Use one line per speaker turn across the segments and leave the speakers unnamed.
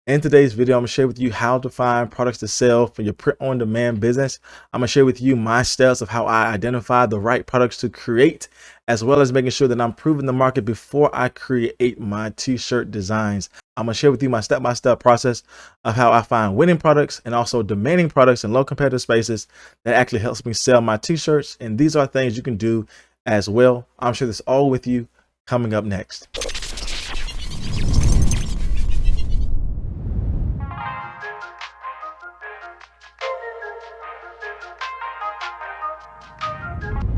In today's video, I'm gonna share with you how to find products to sell for your print-on-demand business. I'm gonna share with you my steps of how I identify the right products to create, as well as making sure that I'm proving the market before I create my t-shirt designs. I'm gonna share with you my step-by-step process of how I find winning products and also demanding products in low competitive spaces that actually helps me sell my t-shirts. And these are things you can do as well. I'm sure this all with you coming up next.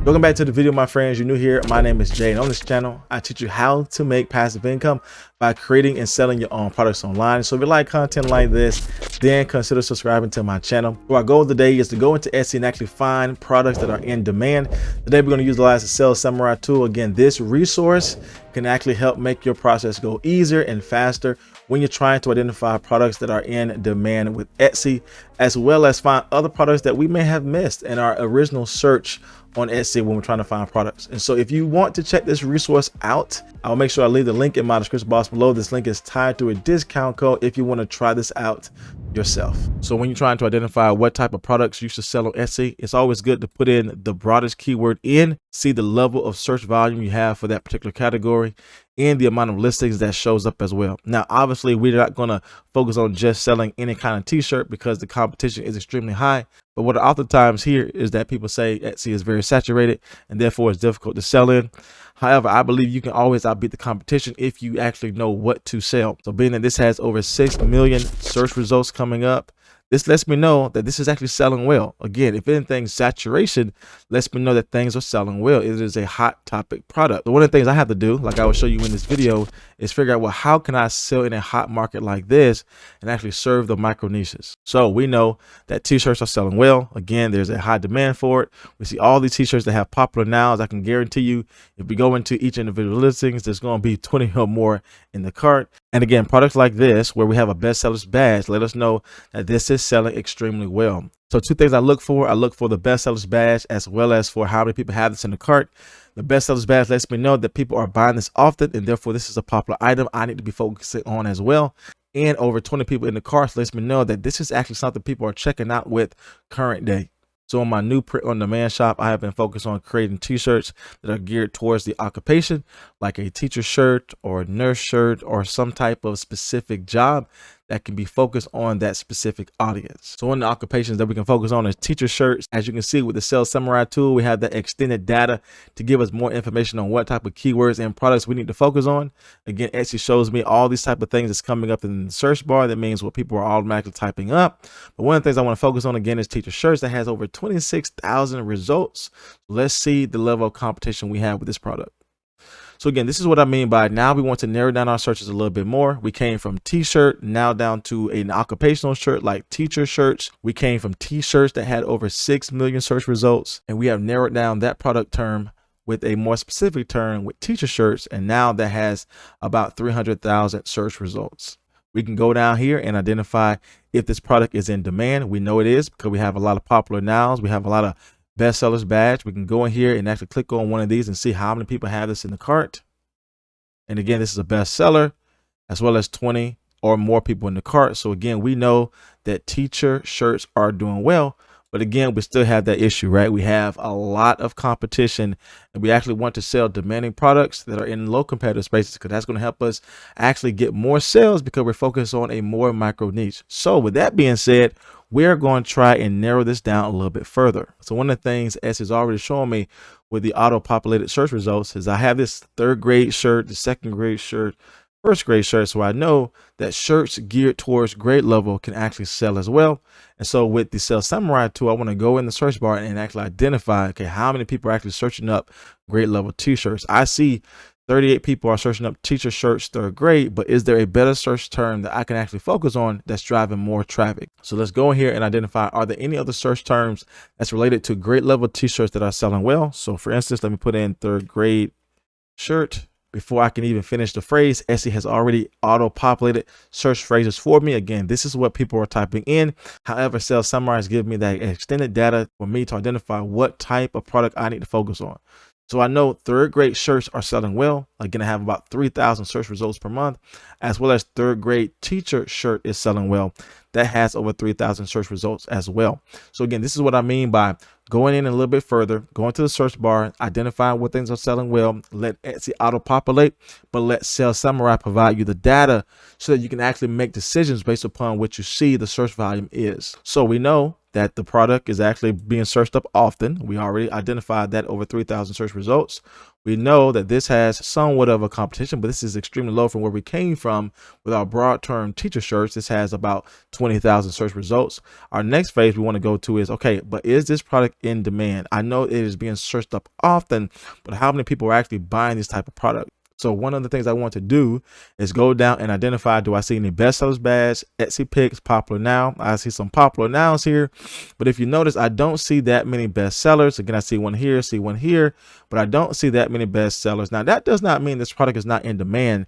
Welcome back to the video, my friends. You're new here. My name is Jay, and on this channel, I teach you how to make passive income by creating and selling your own products online. So if you like content like this, then consider subscribing to my channel. So our goal of the day is to go into Etsy and actually find products that are in demand. Today, we're going to utilize the Sales Samurai tool. Again, this resource can actually help make your process go easier and faster when you're trying to identify products that are in demand with Etsy, as well as find other products that we may have missed in our original search on Etsy when we're trying to find products. And so if you want to check this resource out, I'll make sure I leave the link in my description box below. This link is tied to a discount code if you want to try this out yourself. So when you're trying to identify what type of products you should sell on Etsy, it's always good to put in the broadest keyword in, see the level of search volume you have for that particular category, and the amount of listings that shows up as well. Now, obviously, we're not going to focus on just selling any kind of t-shirt because the competition is extremely high. But what I oftentimes hear is that people say Etsy is very saturated and therefore it's difficult to sell in. However, I believe you can always outbeat the competition if you actually know what to sell. So being that this has over 6 million search results coming up, this lets me know that this is actually selling well. Again, if anything, saturation lets me know that things are selling well. It is a hot topic product. So one of the things I have to do, like I will show you in this video, is figure out, well, how can I sell in a hot market like this and actually serve the micro niches? So we know that t-shirts are selling well. Again, there's a high demand for it. We see all these t-shirts that have popular nows. I can guarantee you, if we go into each individual listings, there's going to be 20 or more in the cart. And again, products like this, where we have a bestsellers badge, let us know that this is selling extremely well. So two things I look for the bestsellers badge, as well as for how many people have this in the cart. The bestsellers badge lets me know that people are buying this often, and therefore this is a popular item I need to be focusing on as well. And over 20 people in the cart lets me know that this is actually something people are checking out with current day. So in my new print-on-demand shop, I have been focused on creating t-shirts that are geared towards the occupation, like a teacher shirt or a nurse shirt or some type of specific job that can be focused on that specific audience. So one of the occupations that we can focus on is teacher shirts. As you can see with the Sales Samurai tool, we have that extended data to give us more information on what type of keywords and products we need to focus on. Again, Etsy shows me all these type of things that's coming up in the search bar. That means what people are automatically typing up. But one of the things I want to focus on again is teacher shirts that has over 26,000 results. Let's see the level of competition we have with this product. So again, this is what I mean by now we want to narrow down our searches a little bit more. We came from t-shirt now down to an occupational shirt like teacher shirts. We came from t-shirts that had over 6 million search results, and we have narrowed down that product term with a more specific term with teacher shirts, and now that has about 300,000 search results. We can go down here and identify if this product is in demand. We know it is because we have a lot of popular nows. We have a lot of bestsellers badge. We can go in here and actually click on one of these and see how many people have this in the cart. And again, this is a bestseller, as well as 20 or more people in the cart. So again, we know that teacher shirts are doing well, but again, we still have that issue, right? We have a lot of competition, and we actually want to sell demanding products that are in low competitive spaces, because that's going to help us actually get more sales because we're focused on a more micro niche. So with that being said, we're going to try and narrow this down a little bit further. So one of the things S is already showing me with the auto-populated search results is I have this 3rd grade shirt, the 2nd grade shirt, 1st grade shirt. So I know that shirts geared towards grade level can actually sell as well. And so with the Sales Samurai tool, I want to go in the search bar and actually identify, okay, how many people are actually searching up grade level t-shirts. I see 38 people are searching up teacher shirts 3rd grade, but is there a better search term that I can actually focus on that's driving more traffic? So let's go in here and identify, are there any other search terms that's related to grade level t-shirts that are selling well? So for instance, let me put in 3rd grade shirt. Before I can even finish the phrase, Etsy has already auto-populated search phrases for me. Again, this is what people are typing in. However, Sales Samurai is giving me that extended data for me to identify what type of product I need to focus on. So I know third grade shirts are selling well. Again, I have about 3,000 search results per month, as well as third grade teacher shirt is selling well. That has over 3,000 search results as well. So again, this is what I mean by going in a little bit further, going to the search bar, identifying what things are selling well, let Etsy auto populate, but let Sales Samurai provide you the data so that you can actually make decisions based upon what you see the search volume is. So we know that the product is actually being searched up often. We already identified that over 3,000 search results. We know that this has somewhat of a competition, but this is extremely low from where we came from with our broad term teacher shirts. This has about 20,000 search results. Our next phase we want to go to is, okay, but is this product in demand? I know it is being searched up often, but how many people are actually buying this type of product? So one of the things I want to do is go down and identify, do I see any bestsellers badge, Etsy picks, popular now? I see some popular nows here, but if you notice, I don't see that many bestsellers. Again, I see one here, but I don't see that many bestsellers. Now, that does not mean this product is not in demand,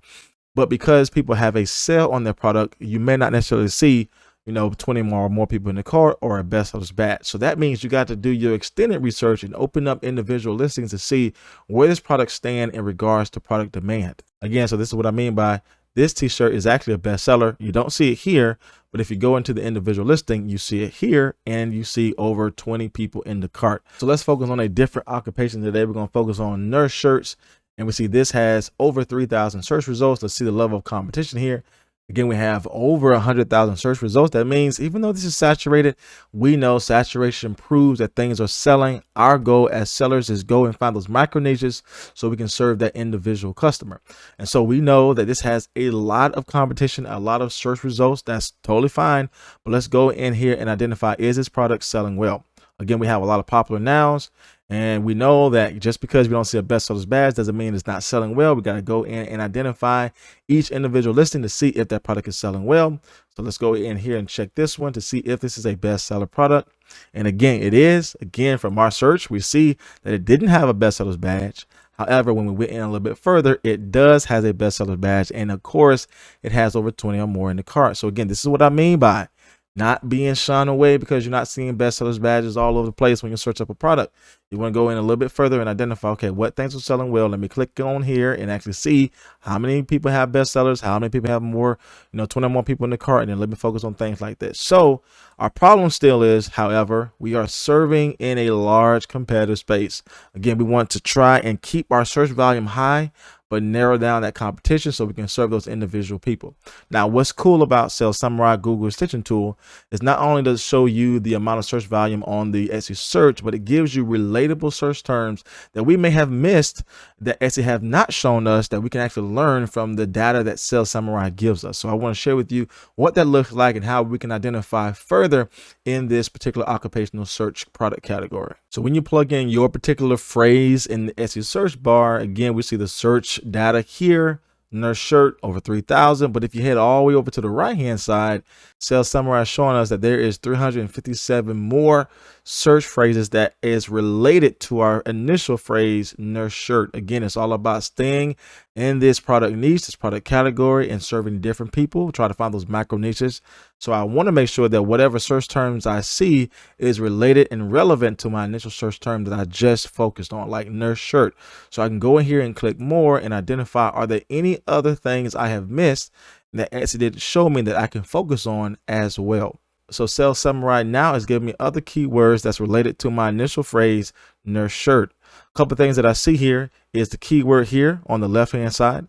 but because people have a sale on their product, you may not necessarily see 20 more people in the cart or a bestsellers batch. So that means you got to do your extended research and open up individual listings to see where this product stand in regards to product demand. Again, so this is what I mean by this t-shirt is actually a bestseller. You don't see it here, but if you go into the individual listing, you see it here and you see over 20 people in the cart. So let's focus on a different occupation today. We're going to focus on nurse shirts, and we see this has over 3,000 search results. Let's see the level of competition here. Again, we have over 100,000 search results. That means even though this is saturated, we know saturation proves that things are selling. Our goal as sellers is go and find those micro niches so we can serve that individual customer. And so we know that this has a lot of competition, a lot of search results. That's totally fine. But let's go in here and identify, is this product selling well? Again, we have a lot of popular nows, and we know that just because we don't see a bestsellers badge doesn't mean it's not selling well. We got to go in and identify each individual listing to see if that product is selling well. So let's go in here and check this one to see if this is a bestseller product. And again, it is. Again, from our search, we see that it didn't have a bestsellers badge. However, when we went in a little bit further, it does has a bestseller badge. And of course, it has over 20 or more in the cart. So again, this is what I mean by not being shunned away because you're not seeing bestsellers badges all over the place when you search up a product. You want to go in a little bit further and identify, okay, what things are selling well. Let me click on here and actually see how many people have bestsellers, how many people have more, 20 more people in the cart, and then let me focus on things like this. So our problem still is, however, we are serving in a large competitive space. Again, we want to try and keep our search volume high, but narrow down that competition so we can serve those individual people. Now, what's cool about Sales Samurai Google stitching tool is not only does it show you the amount of search volume on the Etsy search, but it gives you relatable search terms that we may have missed that Etsy have not shown us that we can actually learn from the data that Sales Samurai gives us. So I want to share with you what that looks like and how we can identify further in this particular occupational search product category. So when you plug in your particular phrase in the Etsy search bar, again, we see the search data here, nurse shirt over 3,000. But if you head all the way over to the right hand side, Sales Samurai is showing us that there is 357 more search phrases that is related to our initial phrase nurse shirt. Again, it's all about staying in this product niche, this product category, and serving different people. Try to find those macro niches. So I want to make sure that whatever search terms I see is related and relevant to my initial search term that I just focused on, like nurse shirt. So I can go in here and click more and identify, are there any other things I have missed that Etsy didn't show me that I can focus on as well? So Sales Samurai now is giving me other keywords that's related to my initial phrase, nurse shirt. A couple of things that I see here is the keyword here on the left hand side.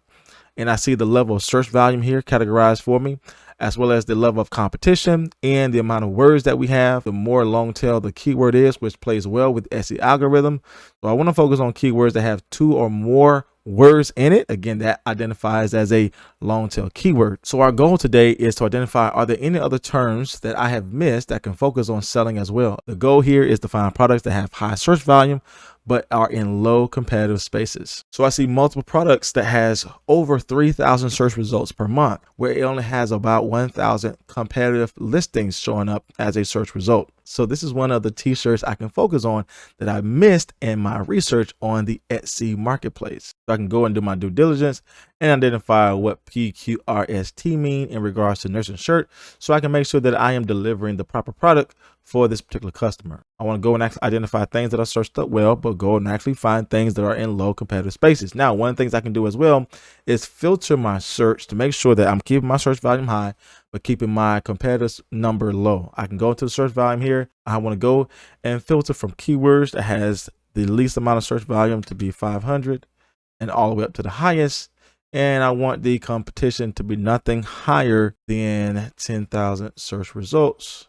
And I see the level of search volume here categorized for me, as well as the level of competition and the amount of words that we have. The more long tail the keyword is, which plays well with Etsy algorithm. So I want to focus on keywords that have 2 or more words in it. Again, that identifies as a long tail keyword. So our goal today is to identify, are there any other terms that I have missed that can focus on selling as well? The goal here is to find products that have high search volume but are in low competitive spaces. So I see multiple products that has over 3,000 search results per month, where it only has about 1,000 competitive listings showing up as a search result. So this is one of the t-shirts I can focus on that I missed in my research on the Etsy marketplace. So I can go and do my due diligence and identify what PQRST mean in regards to nurse and shirt, so I can make sure that I am delivering the proper product for this particular customer. I want to go and actually identify things that are searched up well, but go and actually find things that are in low competitive spaces. Now, one of the things I can do as well is filter my search to make sure that I'm keeping my search volume high, but keeping my competitors number low. I can go into the search volume here. I want to go and filter from keywords that has the least amount of search volume to be 500 and all the way up to the highest. And I want the competition to be nothing higher than 10,000 search results.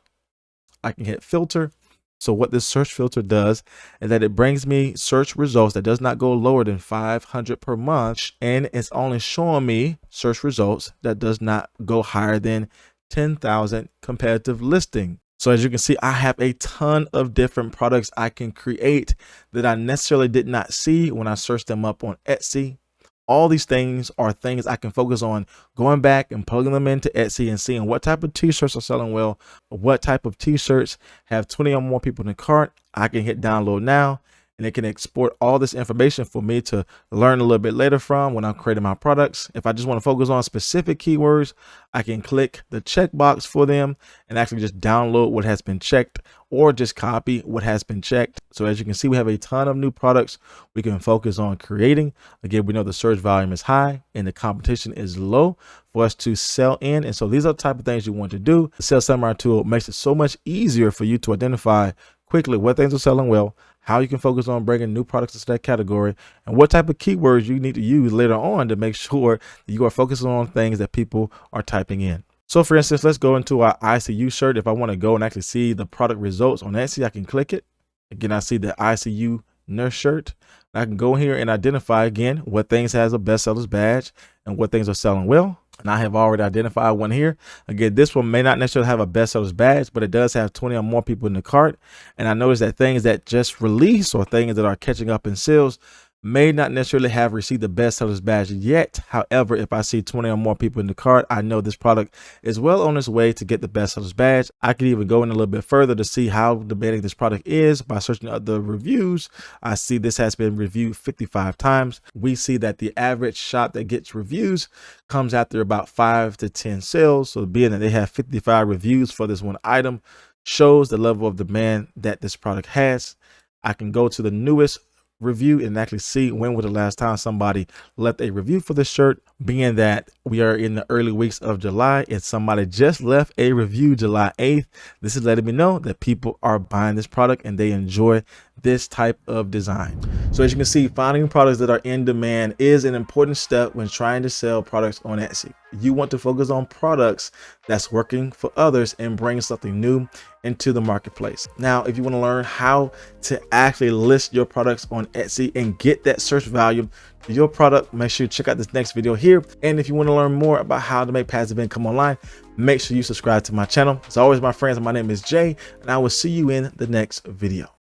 I can hit filter. So what this search filter does is that it brings me search results that does not go lower than 500 per month. And it's only showing me search results that does not go higher than 10,000 competitive listing. So as you can see, I have a ton of different products I can create that I necessarily did not see when I searched them up on Etsy. All these things are things I can focus on going back and plugging them into Etsy and seeing what type of t-shirts are selling well, what type of t-shirts have 20 or more people in the cart. I can hit download now, and it can export all this information for me to learn a little bit later from when I'm creating my products. If I just want to focus on specific keywords, I can click the checkbox for them and actually just download what has been checked or just copy what has been checked. So as you can see, we have a ton of new products we can focus on creating. Again, we know the search volume is high and the competition is low for us to sell in. And so these are the type of things you want to do. The Sales Samurai tool makes it so much easier for you to identify quickly what things are selling well, how you can focus on bringing new products into that category, and what type of keywords you need to use later on to make sure that you are focusing on things that people are typing in. So for instance, let's go into our ICU shirt. If I want to go and actually see the product results on Etsy, I can click it. Again, I see the ICU nurse shirt. I can go here and identify again what things has a bestsellers badge and what things are selling well. And I have already identified one here. Again, this one may not necessarily have a bestsellers badge, but it does have 20 or more people in the cart. And I noticed that things that just released or things that are catching up in sales may not necessarily have received the bestsellers badge yet. However, if I see 20 or more people in the cart, I know this product is well on its way to get the bestsellers badge. I could even go in a little bit further to see how demanding this product is by searching other reviews. I see this has been reviewed 55 times. We see that the average shop that gets reviews comes after about 5 to 10 sales. So being that they have 55 reviews for this one item shows the level of demand that this product has. I can go to the newest review and actually see when was the last time somebody left a review for this shirt. Being that we are in the early weeks of July and somebody just left a review July 8th, this is letting me know that people are buying this product and they enjoy this type of design. So as you can see, finding products that are in demand is an important step when trying to sell products on Etsy. You want to focus on products that's working for others and bring something new into the marketplace. Now, if you want to learn how to actually list your products on Etsy and get that search value to your product, make sure you check out this next video here. And if you want to learn more about how to make passive income online, make sure you subscribe to my channel. As always, my friends, my name is Jay, and I will see you in the next video.